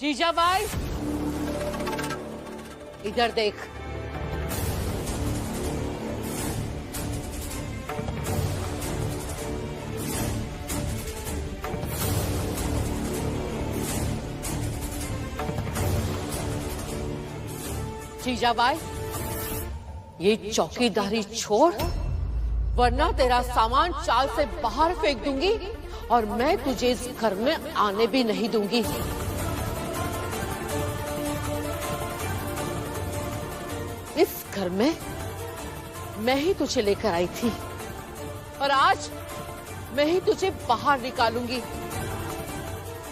जीजाबाई, इधर देख। जीजाबाई, ये चौकीदारी छोड़, वरना तेरा सामान चाल से बाहर फेंक दूंगी और मैं तुझे इस घर में आने भी नहीं दूंगी। इस घर में मैं ही तुझे लेकर आई थी और आज मैं ही तुझे बाहर निकालूंगी।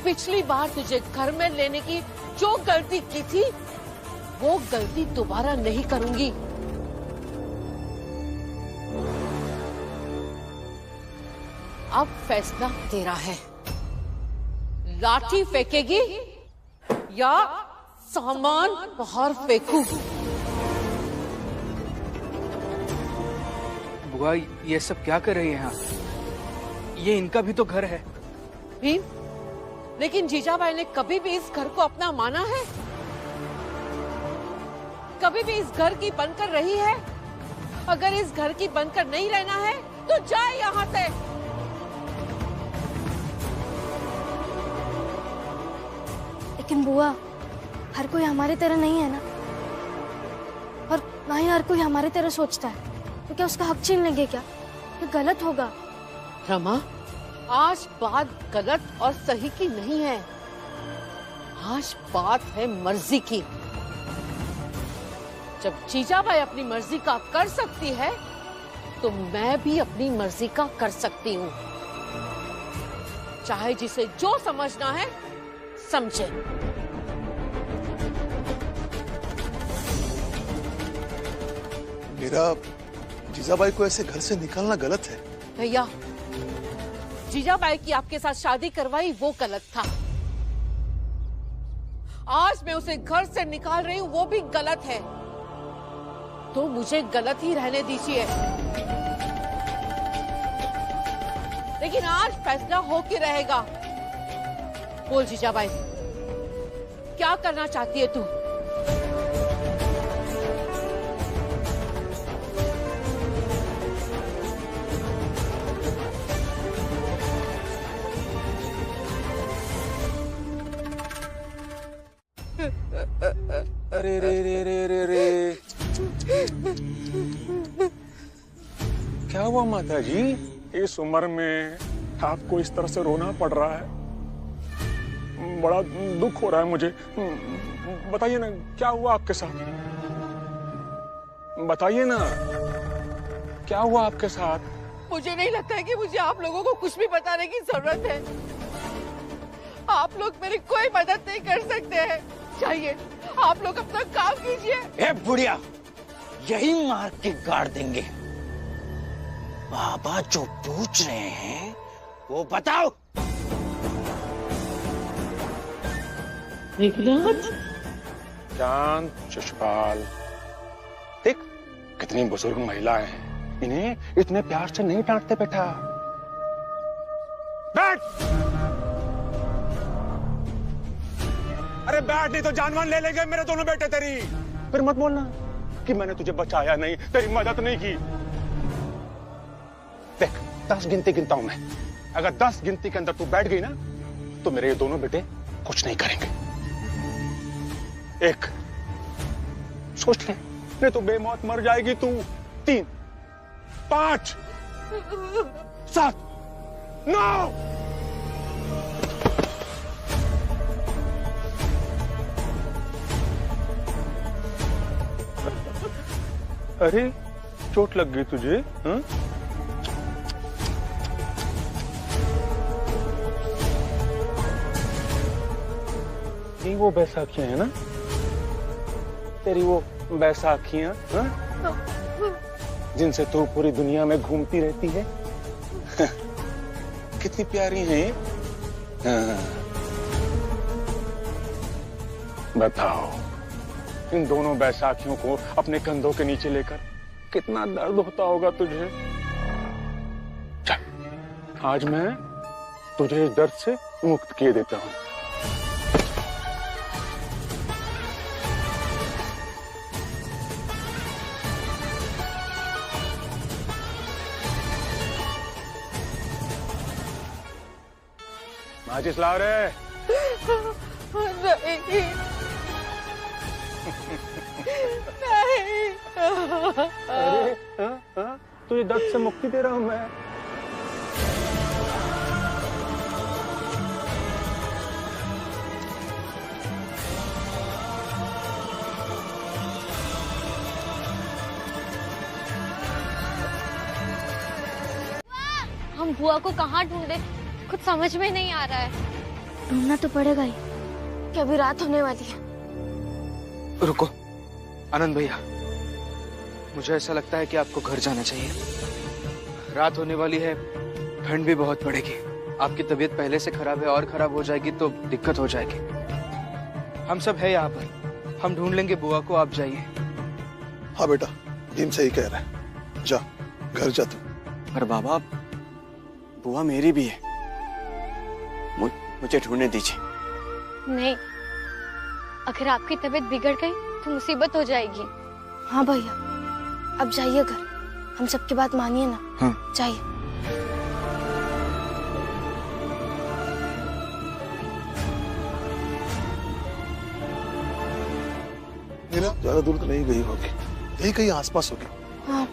पिछली बार तुझे घर में लेने की जो गलती की थी, वो गलती दोबारा नहीं करूंगी। अब फैसला तेरा है, लाठी फेंकेगी या सामान बाहर फेंकूं? बुआ, ये सब क्या कर रही है यहाँ? ये इनका भी तो घर है। भीम, लेकिन जीजाबाई ने कभी भी इस घर को अपना माना है? कभी भी इस घर की बनकर रही है? अगर इस घर की बनकर नहीं रहना है तो जाए यहाँ से। लेकिन बुआ, हर कोई हमारी तरह नहीं है ना, और ना ही हर कोई हमारी तरह सोचता है, तो क्या उसका हक छीन लेंगे? क्या ये गलत होगा? रमा, आज बात गलत और सही की नहीं है, आज बात है मर्जी की। जब जीजाबाई अपनी मर्जी का कर सकती है, तो मैं भी अपनी मर्जी का कर सकती हूँ। चाहे जिसे जो समझना है समझे। मेरा जीजाबाई को ऐसे घर से निकालना गलत है। भैया, जीजाबाई की आपके साथ शादी करवाई वो गलत था। आज मैं उसे घर से निकाल रही हूँ, वो भी गलत है। तो मुझे गलत ही रहने दीजिए, लेकिन आज फैसला हो के रहेगा। बोल जीजाबाई, क्या करना चाहती है तू? अरे रे रे रे रे रे, क्या हुआ माता जी? इस उम्र में आपको इस तरह से रोना पड़ रहा है, बड़ा दुख हो रहा है मुझे। बताइए ना, क्या हुआ आपके साथ? बताइए ना, क्या हुआ आपके साथ? मुझे नहीं लगता है कि मुझे आप लोगों को कुछ भी बताने की जरूरत है। आप लोग मेरी कोई मदद नहीं कर सकते हैं। चाहिए आप लोग अपना काम कीजिए। ए बुढ़िया, यही मार के गाड़ देंगे। बाबा जो पूछ रहे हैं वो बताओ। चांद, चशपाल, देख कितनी बुजुर्ग महिलाएं हैं, इन्हें इतने प्यार से नहीं डांटते बेटा। बैठ। अरे बैठ, नहीं तो जानवर ले लेंगे मेरे दोनों बेटे तेरी। फिर मत बोलना कि मैंने तुझे बचाया नहीं, तेरी मदद नहीं की। देख, 10 गिनती गिनता हूं मैं। अगर 10 गिनती के अंदर तू बैठ गई ना, तो मेरे ये दोनों बेटे कुछ नहीं करेंगे। 1, सोच ले, नहीं तो बेमौत मर जाएगी तू। 3, 5, 7, 9। अरे चोट लग गई तुझे? हाँ? ये वो बैसाखियां है ना तेरी, वो बैसाखियां, हाँ? जिनसे तू पूरी दुनिया में घूमती रहती है। कितनी प्यारी है ये। हाँ। बताओ, इन दोनों बैसाखियों को अपने कंधों के नीचे लेकर कितना दर्द होता होगा तुझे। चल, आज मैं तुझे इस दर्द से मुक्त किए देता हूं। कहाँ चिल्ला रहे? नहीं नहीं। अरे तुझे दर्द से मुक्ति दे रहा हूं मैं। हम बुआ को कहाँ ढूंढे, कुछ समझ में नहीं आ रहा है। ढूंढना तो पड़ेगा ही, कि अभी रात होने वाली है। रुको आनंद भैया, मुझे ऐसा लगता है कि आपको घर जाना चाहिए। रात होने वाली है, ठंड भी बहुत पड़ेगी। आपकी तबीयत पहले से खराब है और खराब हो जाएगी तो दिक्कत हो जाएगी। हम सब है यहाँ पर, हम ढूंढ लेंगे बुआ को, आप जाइए। हाँ बेटा, भीम सही कह रहा है, जा घर जा तू। पर बाबा, बुआ मेरी भी है, मुझे ढूंढने दीजिए। नहीं, अगर आपकी तबीयत बिगड़ गई तो मुसीबत हो जाएगी। हाँ भैया, अब जाइए घर, हम सबकी बात मानिए ना। हाँ जाइए। मीरा ज्यादा दूर तो नहीं गई होगी, यही कहीं आसपास होगी। हाँ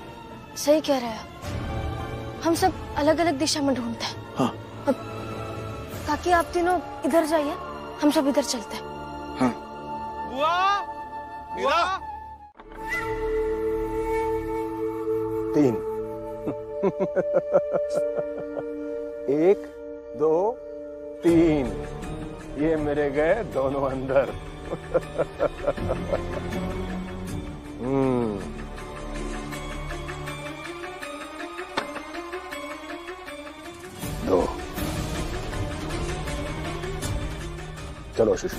सही कह रहे हैं, हम सब अलग अलग दिशा में ढूंढते हैं। हाँ अब काकी आप तीनों इधर जाइए, हम सब इधर चलते हैं। हाँ। बुआ, बुआ। 3 1 2 3 ये मेरे गए दोनों अंदर। दो। चलो शिशु।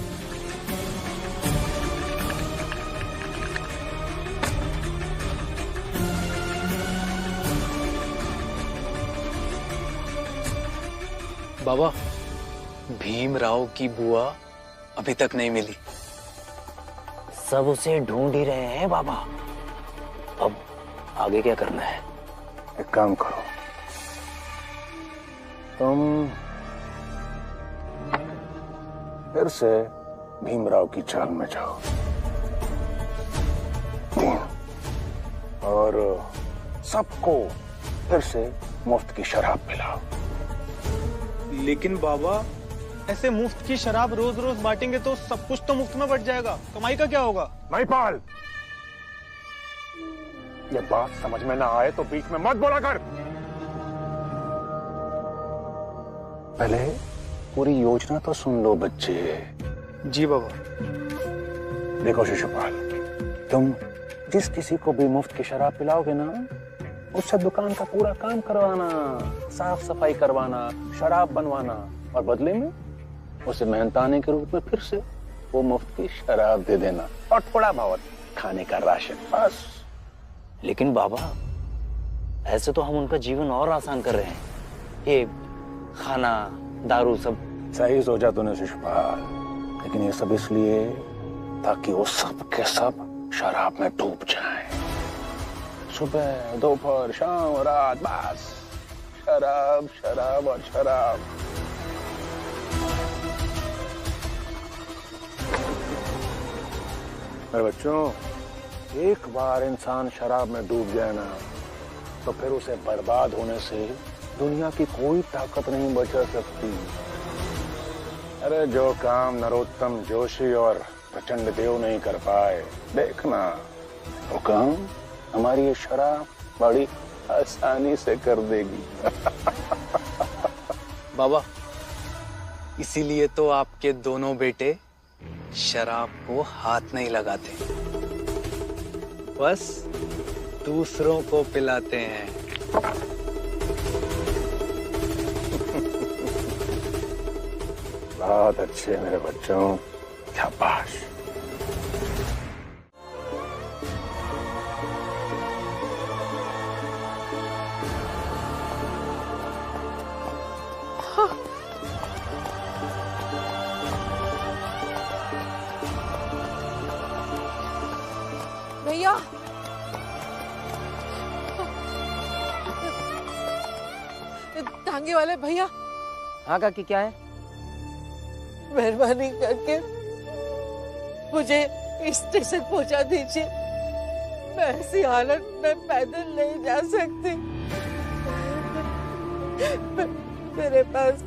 बाबा, भीमराव की बुआ अभी तक नहीं मिली। सब उसे ढूंढ ही रहे हैं बाबा। अब आगे क्या करना है? एक काम करो, तुम फिर से भीमराव की चाल में जाओ 3 और सबको फिर से मुफ्त की शराब पिलाओ। लेकिन बाबा, ऐसे मुफ्त की शराब रोज रोज बांटेंगे तो सब कुछ तो मुफ्त में बट जाएगा, कमाई का क्या होगा? महिपाल, ये बात समझ में ना आए तो बीच में मत बोला कर। पहले पूरी योजना तो सुन लो बच्चे। जी बाबा। देखो शिशुपाल, तुम जिस किसी को भी मुफ्त की शराब पिलाओगे ना, उससे दुकान का पूरा काम करवाना, साफ सफाई करवाना, शराब बनवाना, और बदले में उसे मेहनताने के रूप में फिर से वो मुफ्त की शराब दे देना और थोड़ा बहुत खाने का राशन, बस। लेकिन बाबा, ऐसे तो हम उनका जीवन और आसान कर रहे हैं। ये खाना, दारू सब। सही सोचा तूने शिशुपाल, लेकिन ये सब इसलिए ताकि वो सब के सब शराब में डूब जाएं। सुबह, दोपहर, शाम, रात, बस शराब, शराब और शराब। मेरे बच्चों, एक बार इंसान शराब में डूब जाए ना, तो फिर उसे बर्बाद होने से दुनिया की कोई ताकत नहीं बचा सकती। अरे जो काम नरोत्तम जोशी और प्रचंड देव नहीं कर पाए, देखना वो काम हमारी ये शराब बड़ी आसानी से कर देगी। बाबा, इसीलिए तो आपके दोनों बेटे शराब को हाथ नहीं लगाते, बस दूसरों को पिलाते हैं। बहुत अच्छे मेरे बच्चों, शाबाश। भैया, टांगे वाले भैया। हाँ काकी, क्या है? मेहरबानी करके मुझे स्टेशन पहुंचा दीजिए। मैं ऐसी हालत में पैदल नहीं जा सकती। मेरे पास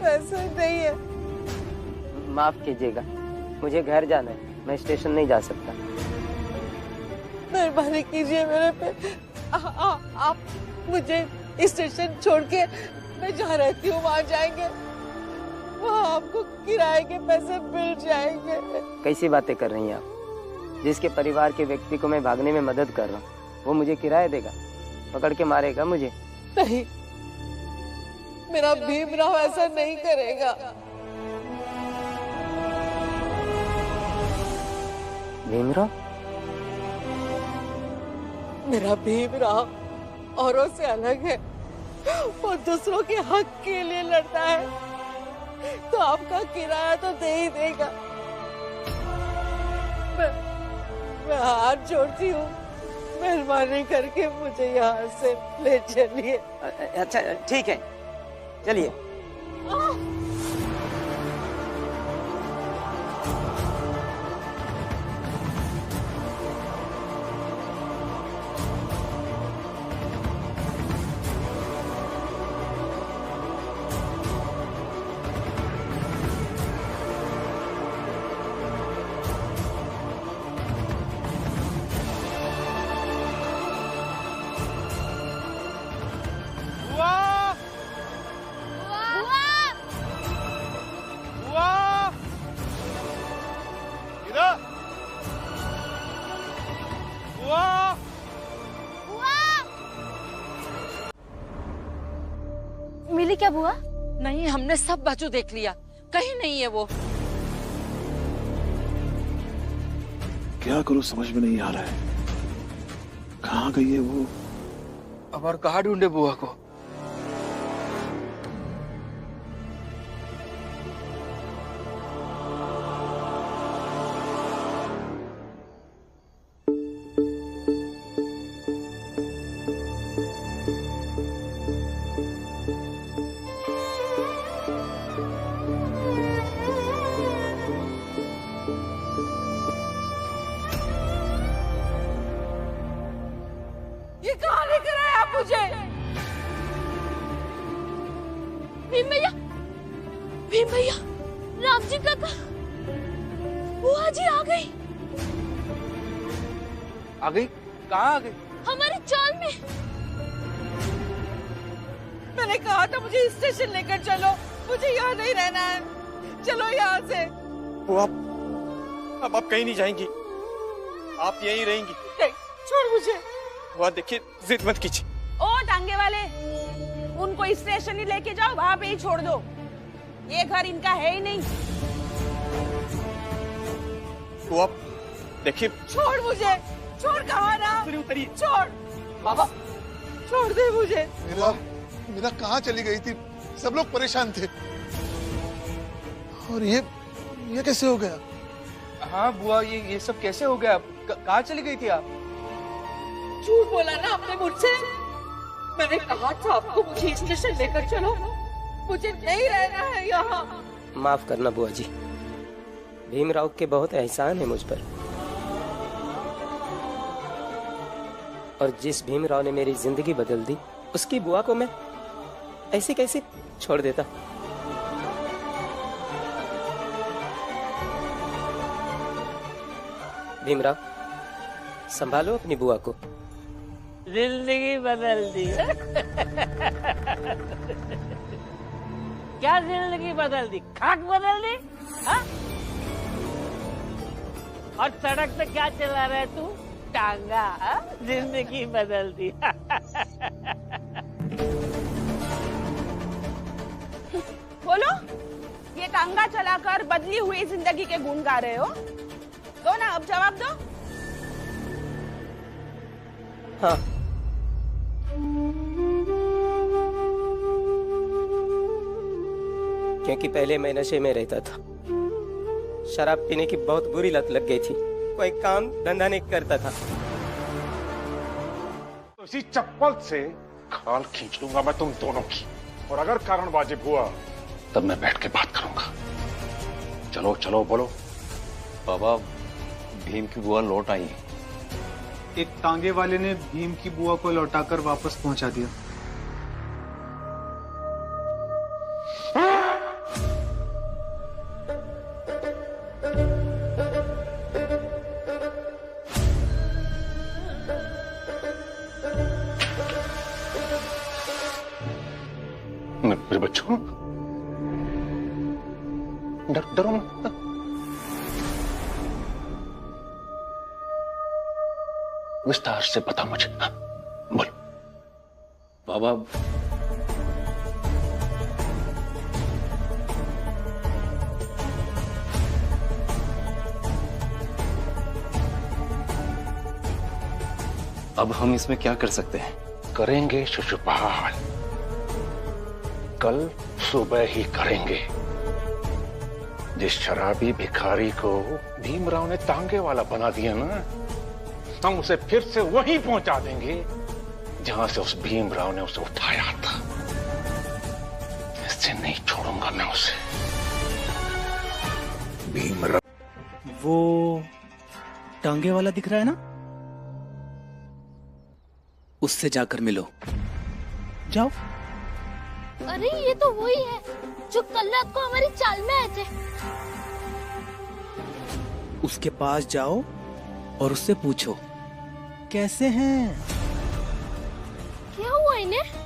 पैसा नहीं है। माफ कीजिएगा, मुझे घर जाना है, मैं स्टेशन नहीं जा सकता। मेहरबानी कीजिए मेरे पे। आप मुझे स्टेशन छोड़ के, मैं जहाँ रहती हूँ वहाँ जाएंगे, वहाँ आपको किराए के पैसे मिल जाएंगे। कैसी बातें कर रही हैं आप? जिसके परिवार के व्यक्ति को मैं भागने में मदद कर रहा हूँ वो मुझे किराया देगा? पकड़ के मारेगा मुझे? नहीं, मेरा भीमराव ऐसा नहीं करेगा। भीमराव? मेरा भीमराव औरों से अलग है। वो दूसरों के हक के लिए लड़ता है, तो आपका किराया तो दे ही देगा। मैं हाथ जोड़ती हूँ, मेहरबानी करके मुझे यहाँ से ले चलिए। अच्छा ठीक है, चलिए। मिली क्या बुआ? नहीं, हमने सब बाजू देख लिया, कहीं नहीं है वो। क्या करूं समझ में नहीं आ रहा है। कहाँ गई है वो? अब और कहाँ ढूंढे बुआ को? ये कहाँ लेकर आए आप मुझे? भीम भैया, भीम भैया, राम जी काका, बुआ जी आ गई। आ गई? कहाँ आ गई? हमारी चाल में। मैंने कहा था मुझे स्टेशन लेकर चलो, मुझे यहाँ नहीं रहना है, चलो यहाँ से। वो अब आप कहीं नहीं जाएंगी, आप यहीं रहेंगी। नहीं, छोड़ मुझे। वो देखिए, जिद मत कीजिए। ओ टांगे वाले, उनको स्टेशन ही लेके जाओ, वहाँ पे ही छोड़ दो। ये घर इनका है ही नहीं। वो आप देखिए। छोड़ मुझे, छोड़। कहाँ ना? उतरिए। छोड़ बाबा, छोड़ दे मुझे। मीरा कहाँ चली गई थी? सब लोग परेशान थे। और ये कैसे हो गया? हाँ बुआ, ये सब कैसे हो गया? कहाँ चली गई थी आप? झूठ बोला ना आपने मुझसे। मैंने कहा था आपको मुझे स्टेशन लेकर चलो, मुझे नहीं रहना है यहाँ। माफ करना बुआ जी, भीमराव के बहुत एहसान है मुझ पर। और जिस भीमराव ने मेरी जिंदगी बदल दी, उसकी बुआ को मैं ऐसे कैसे छोड़ देता? भीमराव, संभालो अपनी बुआ को। जिंदगी बदल दी। क्या जिंदगी बदल दी? खाट बदल दी? हाँ? और सड़क पे क्या चला रहा है तू? टांगा। हाँ? जिंदगी बदल दी। बोलो, ये टांगा चलाकर बदली हुई जिंदगी के गुण गा रहे हो? दो ना, अब जवाब दो। हाँ, क्योंकि पहले मैं नशे में रहता था, शराब पीने की बहुत बुरी लत लग गई थी, कोई काम धंधा नहीं करता था। तो इसी चप्पल से खाल खींच लूंगा मैं तुम दोनों की, और अगर कारण वाजिब हुआ तब मैं बैठ के बात करूंगा। चलो चलो बोलो। बाबा, भीम की बुआ लौट आई है। एक टांगे वाले ने भीम की बुआ को लौटाकर वापस पहुंचा दिया। मेरे बच्चों, डरो मत। विस्तार से बता मुझे। बोल। बाबा, अब हम इसमें क्या कर सकते हैं? करेंगे शिशुपाल, कल सुबह ही करेंगे। जिस शराबी भिखारी को भीमराव ने टांगे वाला बना दिया ना, हम उसे फिर से वहीं पहुंचा देंगे जहां से उस भीमराव ने उसे उठाया था। इससे नहीं छोड़ूंगा मैं उसे। भीमराव, वो टांगे वाला दिख रहा है ना, उससे जाकर मिलो। जाओ। अरे ये तो वही है जो कल रात को हमारी चाल में आए थे। उसके पास जाओ और उससे पूछो कैसे हैं। क्या हुआ इन्हें?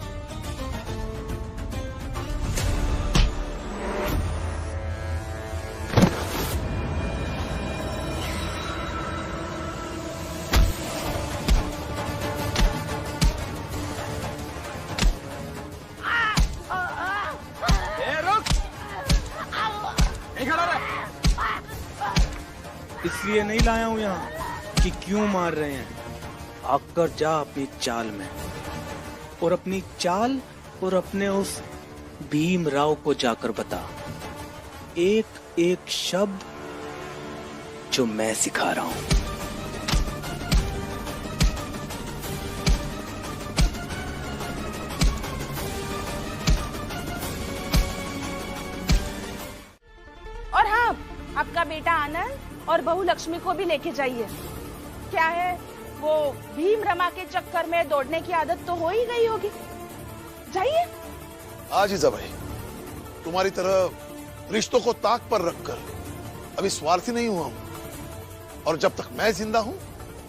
इसलिए नहीं लाया हूं यहाँ कि क्यों मार रहे हैं। आकर जा अपनी चाल में, और अपनी चाल और अपने उस भीमराव को जाकर बता एक एक शब्द जो मैं सिखा रहा हूं। और हाँ, आपका बेटा आनंद और बहू लक्ष्मी को भी लेके जाइए। क्या है, वो भीम रमा के चक्कर में दौड़ने की आदत तो हो ही गई होगी। जाइए। आज ही भाई, तुम्हारी तरह रिश्तों को ताक पर रखकर अभी स्वार्थी नहीं हुआ हूं, और जब तक मैं जिंदा हूं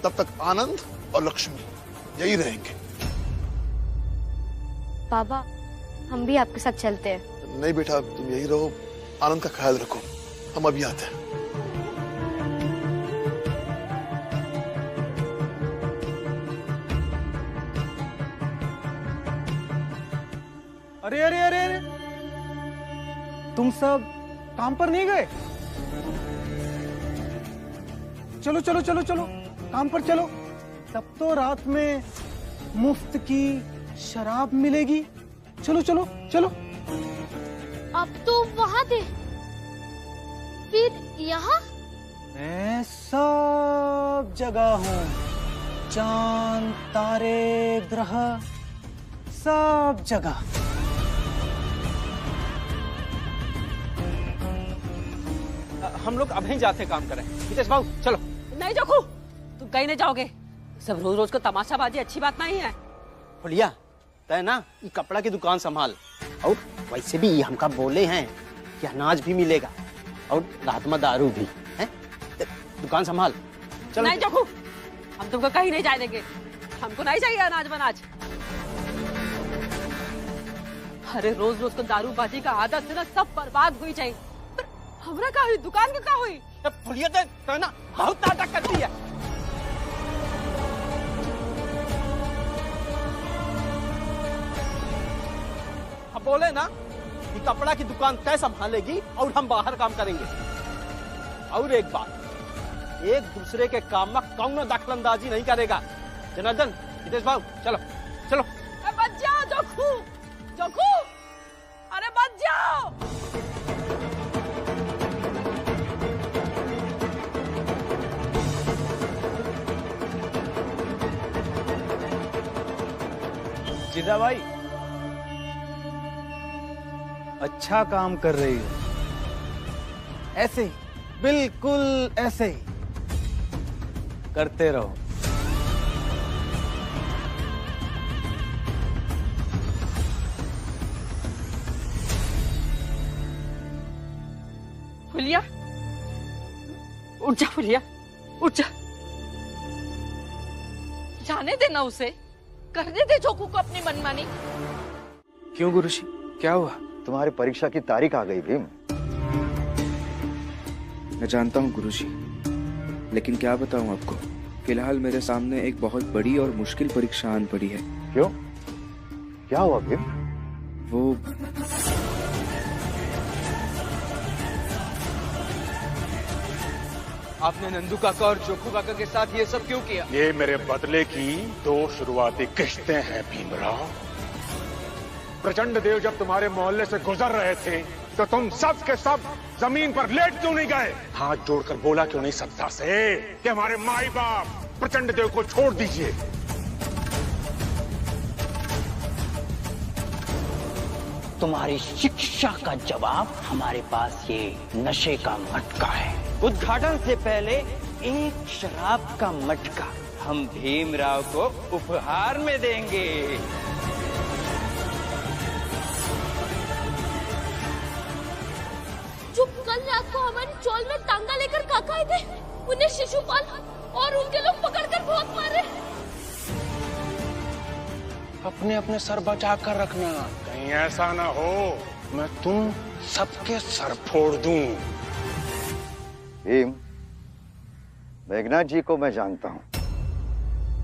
तब तक आनंद और लक्ष्मी यही रहेंगे। बाबा, हम भी आपके साथ चलते हैं। नहीं बेटा, तुम यही रहो, आनंद का ख्याल रखो, हम अभी आते हैं। अरे अरे अरे अरे, तुम सब काम पर नहीं गए? चलो चलो चलो चलो, काम पर चलो। तब तो रात में मुफ्त की शराब मिलेगी। चलो चलो चलो। अब तो वहां थे, फिर यहाँ? मैं सब जगह हूँ, चांद तारे ग्रह सब जगह। हम लोग अभी जाते काम करें। हितेश बाबू चलो। नहीं जोखू, तुम कहीं नहीं जाओगे। सब रोज रोज को तमाशाबाजी अच्छी बात नहीं है। फुलिया, तय ना ये कपड़ा की दुकान संभाल, और वैसे भी हमका बोले हैं कि अनाज भी मिलेगा और रात में दारू भी है। दुकान संभाल। चलो। नहीं जोखू, हम तुमको कहीं नहीं जाने देंगे। हमको नहीं चाहिए अनाज वनाज। अरे रोज रोज को दारूबाजी का आदत से ना सब बर्बाद हुई चाहिए। हमरा का हुई, दुकान का हुई। फुलिया तो ना बहुत नाटक करती है। अब बोले ना कि कपड़ा की दुकान तय संभालेगी और हम बाहर काम करेंगे। और एक बात, एक दूसरे के काम में कौन दखलंदाजी नहीं करेगा। जनार्दन, हितेश बाबू चलो चलो। बच जाओ जोखू, जोखू, अरे बच जाओ। जिदा भाई, अच्छा काम कर रही हो। ऐसे ही, बिल्कुल ऐसे ही करते रहो। फुलिया, उठ जा फुलिया, उठ जा। जाने देना उसे, करने दे जोकू को अपनी मनमानी। क्यों गुरुजी, क्या हुआ? तुम्हारी परीक्षा की तारीख आ गई भीम। मैं जानता हूँ गुरुजी, लेकिन क्या बताऊँ आपको, फिलहाल मेरे सामने एक बहुत बड़ी और मुश्किल परीक्षा आन पड़ी है। क्यों? क्या हुआ भीम? वो आपने नंदू काका और जोकू काका के साथ ये सब क्यों किया? ये मेरे बदले की 2 शुरुआती किस्तें हैं भीमराव। प्रचंड देव जब तुम्हारे मोहल्ले से गुजर रहे थे तो तुम सब के सब जमीन पर लेट क्यों नहीं गए? हाथ जोड़कर बोला क्यों नहीं सत्ता से कि हमारे माई बाप प्रचंड देव को छोड़ दीजिए? तुम्हारी शिक्षा का जवाब हमारे पास ये नशे का मटका है। उद्घाटन से पहले एक शराब का मटका हम भीमराव को उपहार में देंगे। जो कल रात को हमारी चौल में टांगा लेकर काका आए थे, उन्हें शिशुपाल और उनके लोग पकड़कर बहुत मारे। अपने अपने सर बचा कर रखना, कहीं ऐसा ना हो मैं तुम सबके सर फोड़ दूं। भीम, मेघनाथ जी को मैं जानता हूँ।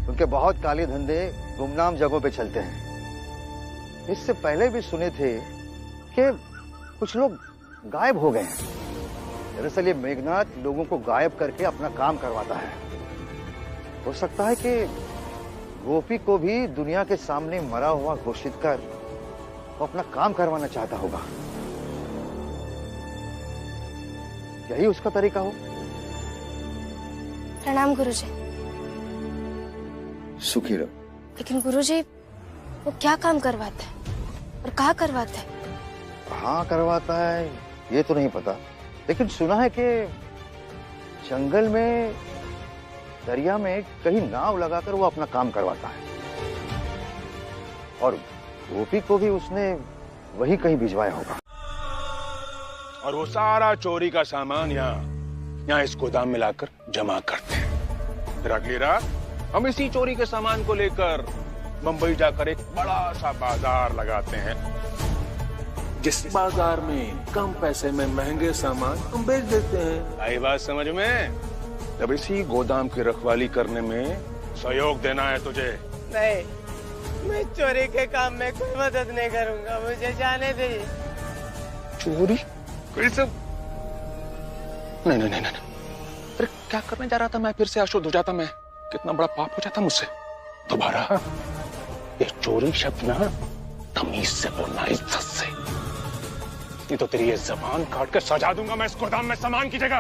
उनके बहुत काले धंधे गुमनाम जगहों पे चलते हैं। इससे पहले भी सुने थे कि कुछ लोग गायब हो गए हैं। दरअसल ये मेघनाथ लोगों को गायब करके अपना काम करवाता है। हो सकता है कि गोपी को भी दुनिया के सामने मरा हुआ घोषित कर वो अपना काम करवाना चाहता होगा। यही उसका तरीका हो। प्रणाम गुरुजी। सुखी रहो। लेकिन गुरुजी, वो क्या काम करवाता है और कहाँ करवाता है? कहाँ करवाता है ये तो नहीं पता, लेकिन सुना है कि जंगल में, दरिया में कहीं नाव लगाकर वो अपना काम करवाता है। और गोपी को भी उसने वही कहीं भिजवाया होगा। और वो सारा चोरी का सामान यहाँ इस गोदाम में लाकर जमा करते हैं। फिर अगली रात हम इसी चोरी के सामान को लेकर मुंबई जाकर एक बड़ा सा बाजार लगाते हैं, जिस बाजार में कम पैसे में महंगे सामान हम बेच देते हैं। आई बात समझ में? तब इसी गोदाम की रखवाली करने में सहयोग देना है तुझे। नहीं, मैं चोरी के काम में कोई मदद नहीं करूंगा, मुझे जाने दीजिए। चोरी? कैसे? नहीं नहीं नहीं नहीं, अरे क्या करने जा रहा था मैं? फिर से अशुद्ध हो जाता मैं, कितना बड़ा पाप हो जाता मुझसे। दोबारा ये चोरी शब्द ना तमीज से बोलना, इज्जत से। नहीं तो तेरी ये जबान काट कर सजा दूंगा मैं इस गोदाम में सामान की जगह।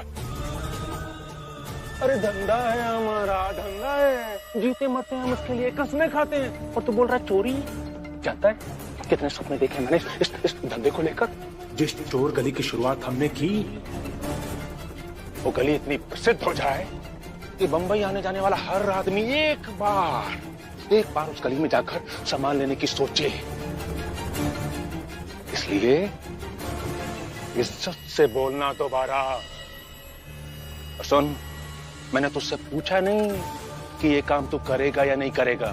अरे धंधा है हमारा, धंधा है, जीते मरते हैं हम उसके लिए, कसमें खाते हैं। और तू बोल रहा है चोरी? जानता है कितने सपने देखे मैंने इस धंधे को लेकर। जिस चोर गली की शुरुआत हमने की, वो गली इतनी प्रसिद्ध हो जाए कि बंबई आने जाने वाला हर आदमी एक बार उस गली में जाकर सामान लेने की सोचे। इसलिए इज्जत से बोलना दोबारा। सुन, मैंने तुझसे पूछा नहीं कि ये काम तू करेगा या नहीं करेगा।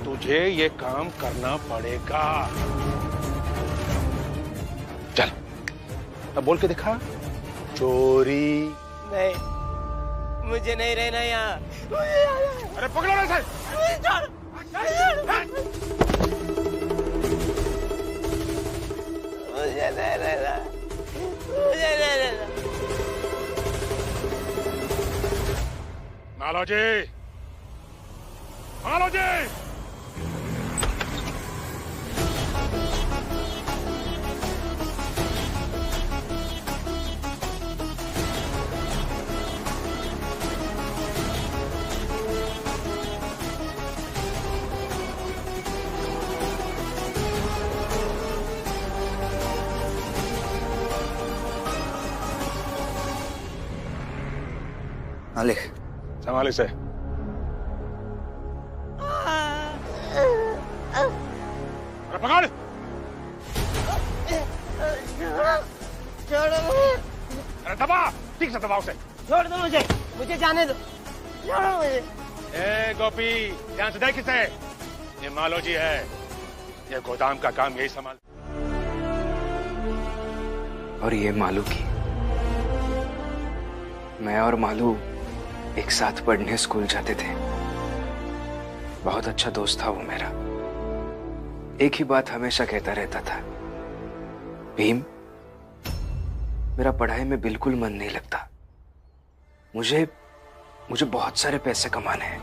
तुझे ये काम करना पड़ेगा। चल, अब बोल के दिखा। चोरी? नहीं, मुझे नहीं रहना यहाँ। अरे पकड़ो ना इसे। मुझे नहीं रहना, मुझे नहीं रहना। मालो जी, मालो जी। हाँ लिख। संभाले से। अरे पकड़। छोड़ो मुझे। अरे दबा, ठीक से दबाओ उसे। छोड़ दो मुझे, मुझे जाने दो। छोड़ो मुझे। ए गोपी, ध्यान से देख इसे। ये मालो जी है, ये गोदाम का काम यही संभाल। और ये मालू की। मैं और मालू एक साथ पढ़ने स्कूल जाते थे। बहुत अच्छा दोस्त था वो मेरा। एक ही बात हमेशा कहता रहता था, भीम, मेरा पढ़ाई में बिल्कुल मन नहीं लगता। मुझे बहुत सारे पैसे कमाने हैं।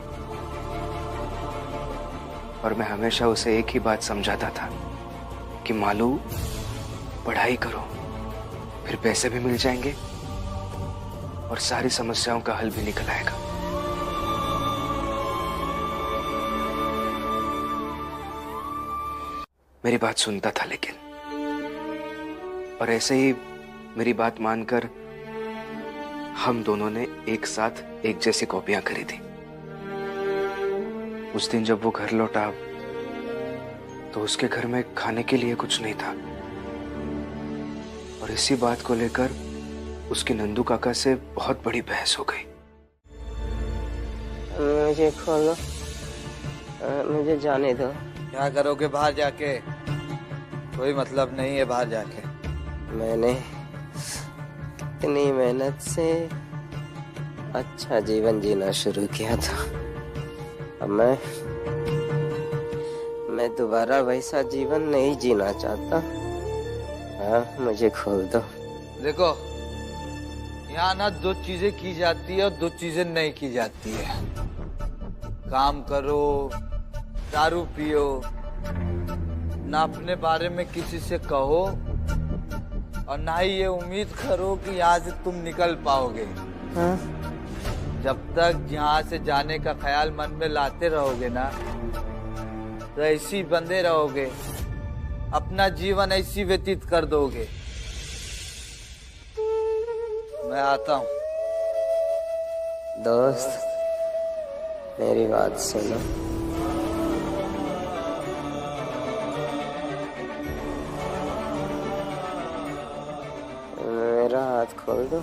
और मैं हमेशा उसे एक ही बात समझाता था कि मालू, पढ़ाई करो, फिर पैसे भी मिल जाएंगे और सारी समस्याओं का हल भी निकल आएगा। मेरी बात सुनता था लेकिन, और ऐसे ही मेरी बात मानकर हम दोनों ने एक साथ एक जैसी कॉपियां खरीदी। उस दिन जब वो घर लौटा तो उसके घर में खाने के लिए कुछ नहीं था, और इसी बात को लेकर उसके नंदू काका से बहुत बड़ी बहस हो गई। मुझे खोलो, मुझे जाने दो। क्या करोगे बाहर जाके? कोई मतलब नहीं है बाहर जाके। मैंने इतनी मेहनत से अच्छा जीवन जीना शुरू किया था। अब मैं दोबारा वैसा जीवन नहीं जीना चाहता। हाँ, मुझे खोल दो। देखो, यहाँ ना दो चीजें की जाती है और दो चीजें नहीं की जाती है। काम करो, दारू पियो, ना अपने बारे में किसी से कहो, और ना ही ये उम्मीद करो कि यहाँ से तुम निकल पाओगे। हाँ? जब तक यहाँ से जाने का ख्याल मन में लाते रहोगे ना, तो ऐसी बंधे रहोगे, अपना जीवन ऐसी व्यतीत कर दोगे। मैं आता हूँ। दोस्त, मेरी बात सुनो। मेरा हाथ खोल दो,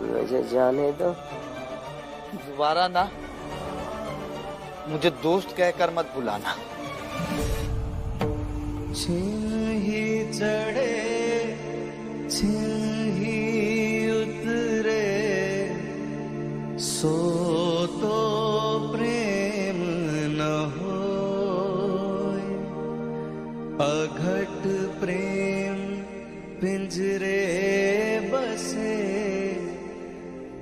मुझे जाने दो। दोबारा ना मुझे दोस्त कहकर मत बुलाना। ही चढ़े ही उतरे, सो तो प्रेम न होए। अघट प्रेम पिंजरे बसे,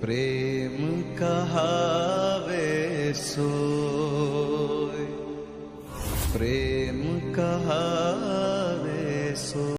प्रेम कहावे सोए। प्रेम कहा